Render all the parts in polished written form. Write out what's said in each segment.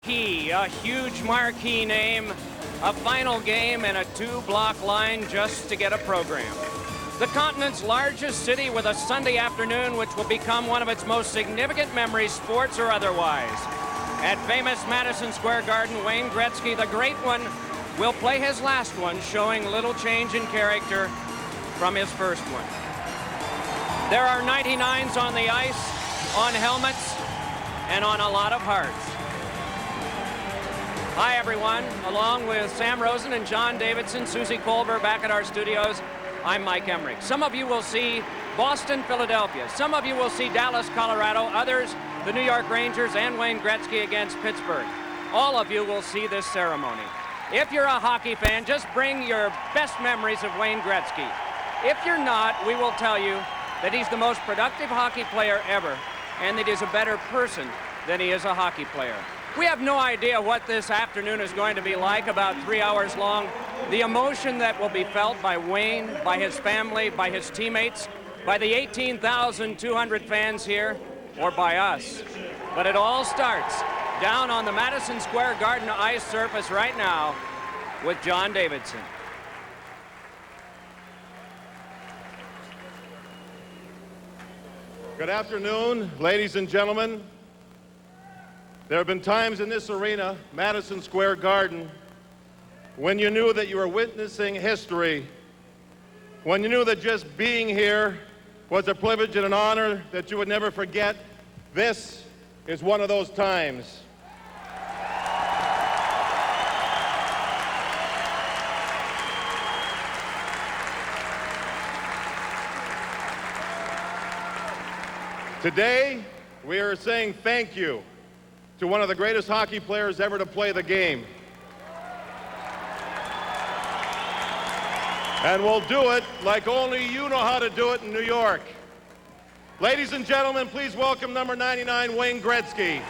Key, a huge marquee name, a final game, and a two-block line just to get a program. The continent's largest city with a Sunday afternoon which will become one of its most significant memories, sports or otherwise. At famous Madison Square Garden, Wayne Gretzky, the great one, will play his last one, showing little change in character from his first one. There are 99s on the ice, on helmets, and on a lot of hearts. Hi, everyone. Along with Sam Rosen and John Davidson, Susie Colbert back at our studios, I'm Mike Emmerich. Some of you will see Boston, Philadelphia. Some of you will see Dallas, Colorado. Others, the New York Rangers and Wayne Gretzky against Pittsburgh. All of you will see this ceremony. If you're a hockey fan, just bring your best memories of Wayne Gretzky. If you're not, we will tell you that he's the most productive hockey player ever, and that he's a better person than he is a hockey player. We have no idea what this afternoon is going to be like, about 3 hours long. The emotion that will be felt by Wayne, by his family, by his teammates, by the 18,200 fans here, or by us. But it all starts down on the Madison Square Garden ice surface right now with John Davidson. Good afternoon, ladies and gentlemen. There have been times in this arena, Madison Square Garden, when you knew that you were witnessing history, when you knew that just being here was a privilege and an honor that you would never forget. This is one of those times. Today, we are saying thank you to one of the greatest hockey players ever to play the game. And we'll do it like only you know how to do it in New York. Ladies and gentlemen, please welcome number 99, Wayne Gretzky.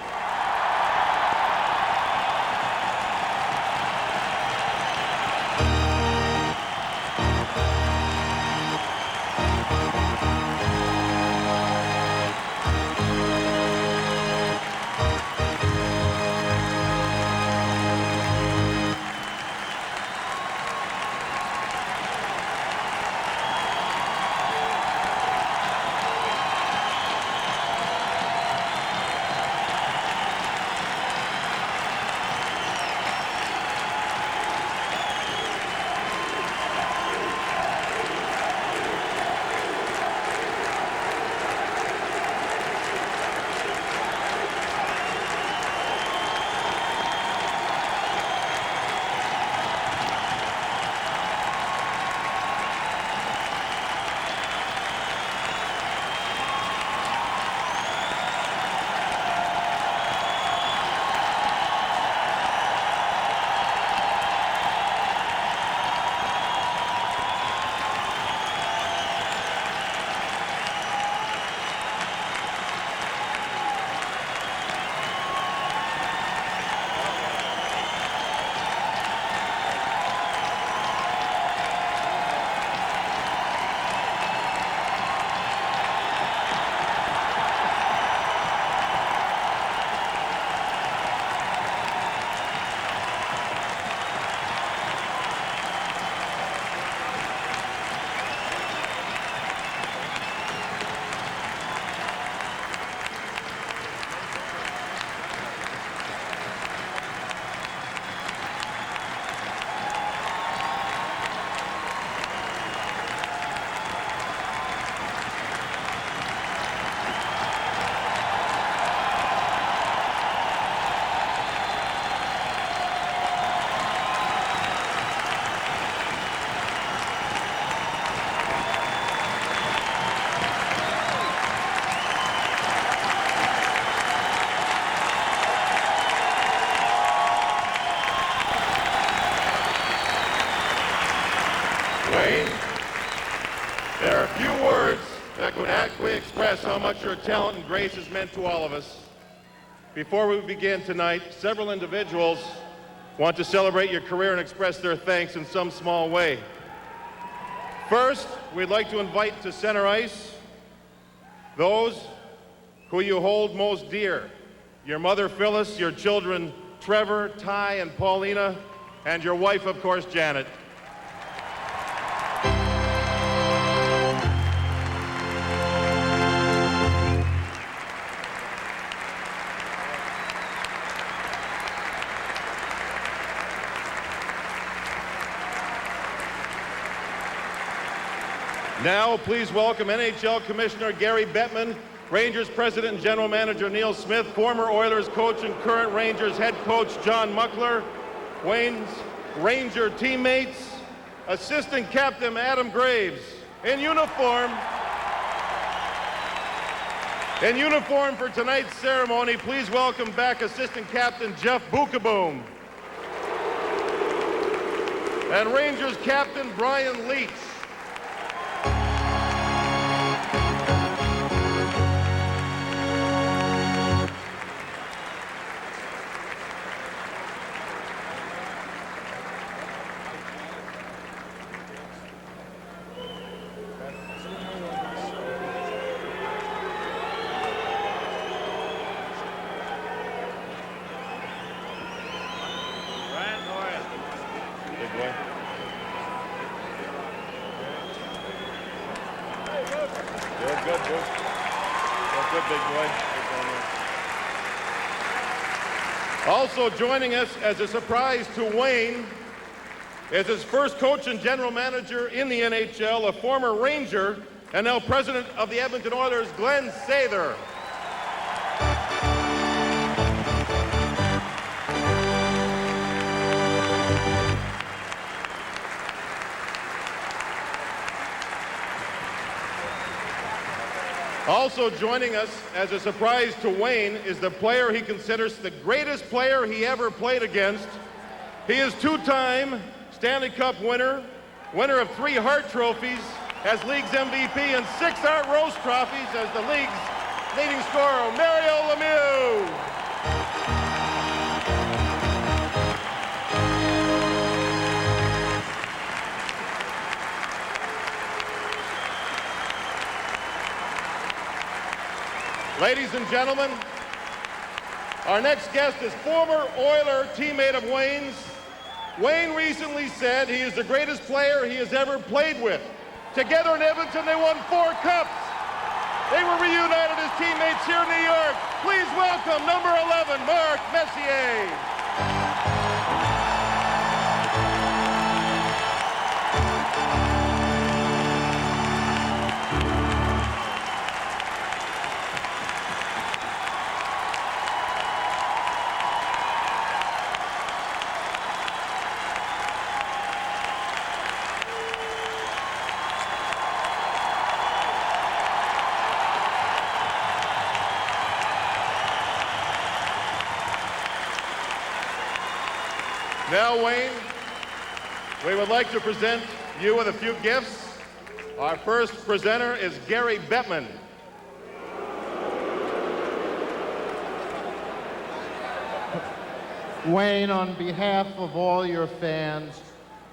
There are few words that could adequately express how much your talent and grace has meant to all of us. Before we begin tonight, several individuals want to celebrate your career and express their thanks in some small way. First, we'd like to invite to center ice those who you hold most dear. Your mother, Phyllis, your children, Trevor, Ty, and Paulina, and your wife, of course, Janet. Now, please welcome NHL Commissioner Gary Bettman, Rangers President and General Manager Neil Smith, former Oilers coach and current Rangers head coach John Muckler, Wayne's Ranger teammates, Assistant Captain Adam Graves, in uniform for tonight's ceremony, please welcome back Assistant Captain Jeff Bukaboom, and Rangers Captain Brian Leach. Also joining us as a surprise to Wayne is his first coach and general manager in the NHL, a former Ranger and now president of the Edmonton Oilers, Glenn Sather. Also joining us as a surprise to Wayne is the player he considers the greatest player he ever played against. He is two-time Stanley Cup winner of 3 Hart trophies as league's MVP and 6 Art Roast trophies as the league's leading scorer, Mario Lemieux. Ladies and gentlemen, our next guest is former Oiler teammate of Wayne's. Wayne recently said he is the greatest player he has ever played with. Together in Edmonton, they won 4 cups. They were reunited as teammates here in New York. Please welcome number 11, Mark Messier. Now, Wayne, we would like to present you with a few gifts. Our first presenter is Gary Bettman. Wayne, on behalf of all your fans,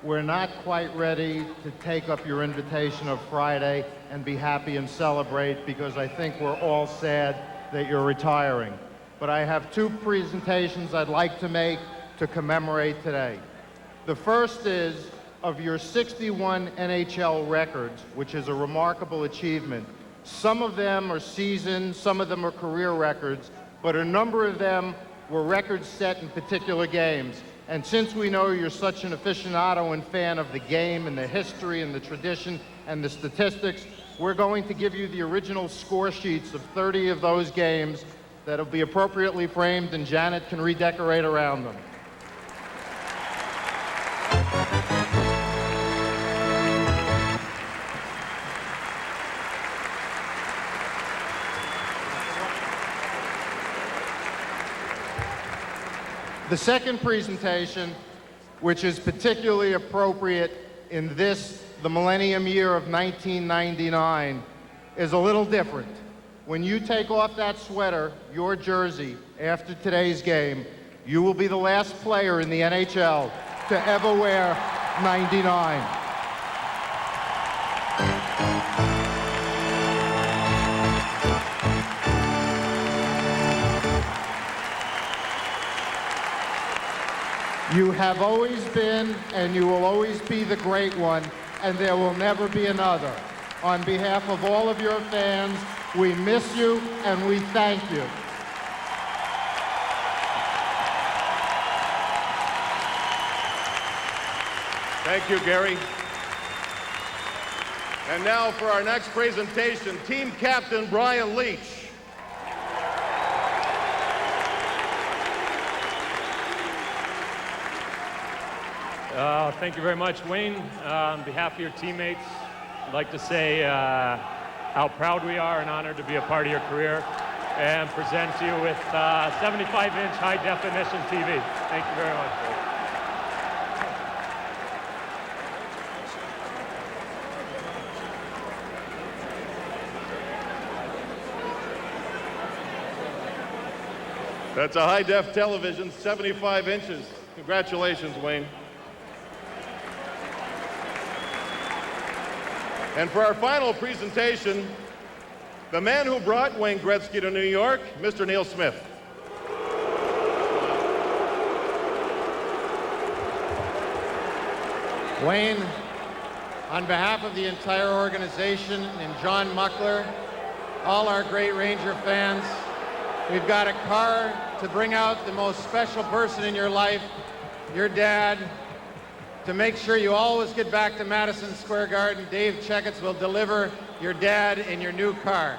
we're not quite ready to take up your invitation of Friday and be happy and celebrate because I think we're all sad that you're retiring. But I have 2 presentations I'd like to make to commemorate today. The first is of your 61 NHL records, which is a remarkable achievement. Some of them are season, some of them are career records, but a number of them were records set in particular games. And since we know you're such an aficionado and fan of the game and the history and the tradition and the statistics, we're going to give you the original score sheets of 30 of those games that'll be appropriately framed, and Janet can redecorate around them. The second presentation, which is particularly appropriate in this, the millennium year of 1999, is a little different. When you take off that sweater, your jersey, after today's game, you will be the last player in the NHL to ever wear 99. You have always been, and you will always be the great one, and there will never be another. On behalf of all of your fans, we miss you and we thank you. Thank you, Gary. And now for our next presentation, Team Captain Brian Leach. Thank you very much, Wayne. On behalf of your teammates, I'd like to say how proud we are and honored to be a part of your career and present you with 75-inch high-definition TV. Thank you very much. That's a high-def television, 75 inches. Congratulations, Wayne. And for our final presentation, the man who brought Wayne Gretzky to New York, Mr. Neil Smith. Wayne, on behalf of the entire organization and John Muckler, all our great Ranger fans, we've got a car to bring out the most special person in your life, your dad, to make sure you always get back to Madison Square Garden. Dave Checketts will deliver your dad in your new car.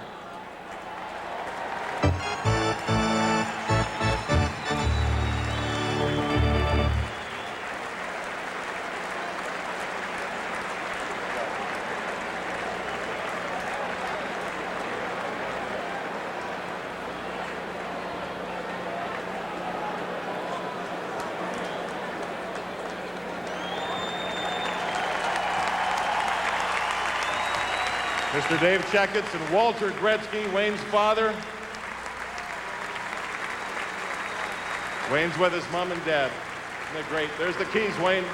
Mr. Dave Checketts and Walter Gretzky, Wayne's father. Wayne's with his mom and dad. Isn't that great? There's the keys, Wayne.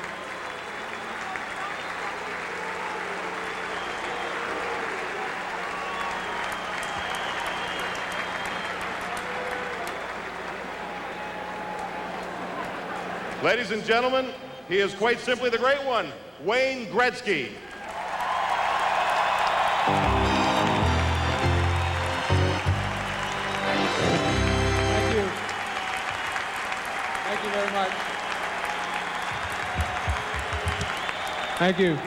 Ladies and gentlemen, he is quite simply the great one, Wayne Gretzky. Thank you. Thank you very much. Thank you.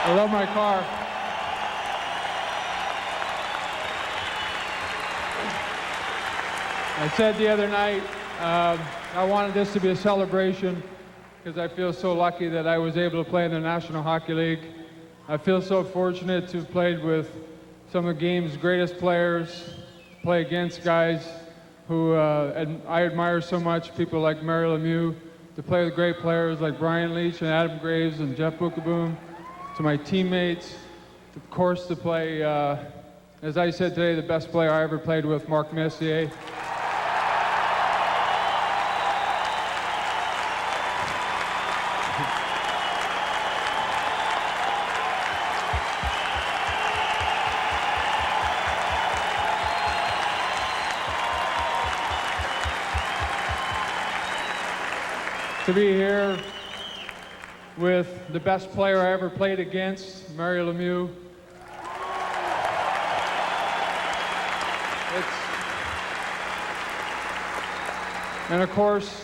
I love my car. I said the other night, I wanted this to be a celebration because I feel so lucky that I was able to play in the National Hockey League. I feel so fortunate to have played with some of the game's greatest players, play against guys who I admire so much, people like Mario Lemieux, to play with great players like Brian Leach and Adam Graves and Jeff Bukaboom, to my teammates, of course to play, as I said today, the best player I ever played with, Mark Messier. To be here with the best player I ever played against, Mario Lemieux. And of course,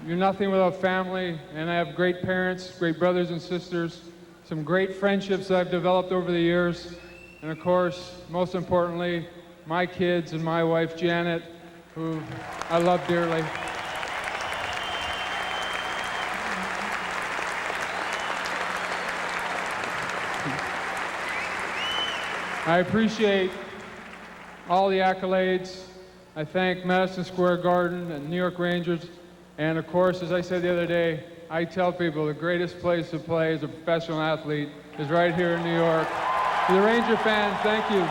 you're nothing without family, and I have great parents, great brothers and sisters, some great friendships that I've developed over the years, and of course, most importantly, my kids and my wife, Janet, who I love dearly. I appreciate all the accolades. I thank Madison Square Garden and New York Rangers. And of course, as I said the other day, I tell people the greatest place to play as a professional athlete is right here in New York. To the Ranger fans, thank you.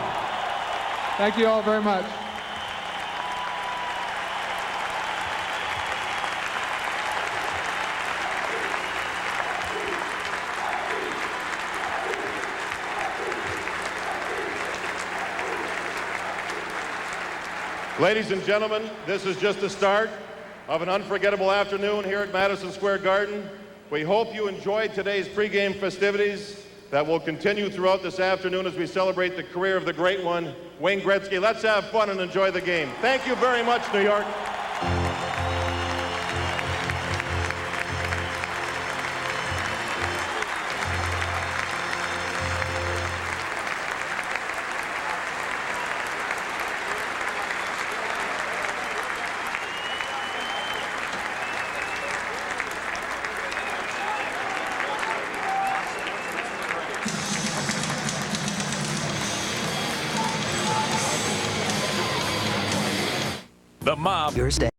Thank you all very much. Ladies and gentlemen, this is just the start of an unforgettable afternoon here at Madison Square Garden. We hope you enjoyed today's pregame festivities that will continue throughout this afternoon as we celebrate the career of the great one, Wayne Gretzky. Let's have fun and enjoy the game. Thank you very much, New York. The mob. Your stay.